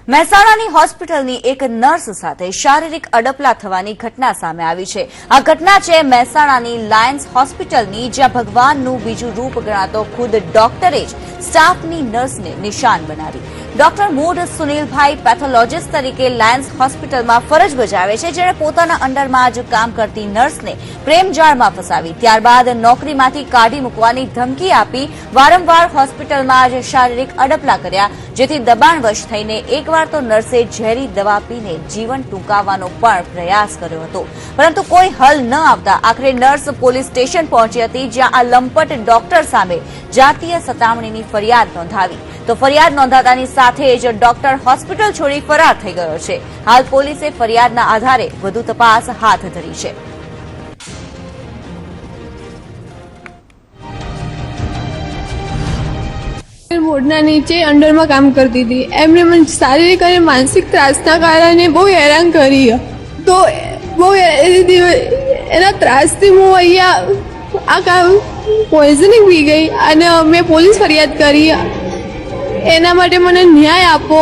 મહેસાણાની હોસ્પિટલની એક નર્સ સાથે શારીરિક અડપલા થવાની ઘટના સામે આવી છે। આ ઘટના છે મહેસાણાની લાયન્સ હોસ્પિટલની, જ્યાં ભગવાનનું બીજું રૂપ ગણાતો ખુદ ડોક્ટરે જ સ્ટાફની નર્સને નિશાન બનાવી। ડોક્ટર મૂઢ સુનિલભાઈ પેથોલોજીસ્ટ તરીકે લાયન્સ હોસ્પિટલમાં ફરજ બજાવે છે, જેણે પોતાના અંડરમાં જ કામ કરતી નર્સને પ્રેમજાળમાં ફસાવી ત્યારબાદ નોકરીમાંથી કાઢી મૂકવાની ધમકી આપી વારંવાર હોસ્પિટલમાં જ શારીરિક અડપલા કર્યા, જેથી દબાણવશ થઈને એકવાર તો નર્સે ઝેરી દવા પીને જીવન ટૂંકાવવાનો પણ પ્રયાસ કર્યો હતો, પરંતુ કોઈ હલ ન આવતા આખરે નર્સ પોલીસ સ્ટેશન પહોંચી હતી, જ્યાં આ લંપટ ડોક્ટર સામે જાતીય સતામણીની ફરિયાદ નોંધાવી। તો ફરિયાદ નોંધાતાની સાથે જ ડોક્ટર હોસ્પિટલ છોડી ફરાર થઈ ગયો છે। હાલ પોલીસે ફરિયાદના આધારે વધુ તપાસ હાથ ધરી છે। બોર્ડના નીચે અંડરમાં કામ કરતી હતી। એમણે મને શારીરિક અને માનસિક ત્રાસના કારણે બહુ હેરાન કરી, તો બહુ એના ત્રાસથી હું અહીંયા આ કામ પોઈઝનિંગ પી ગઈ અને મેં પોલીસ ફરિયાદ કરી। એના માટે મને ન્યાય આપો।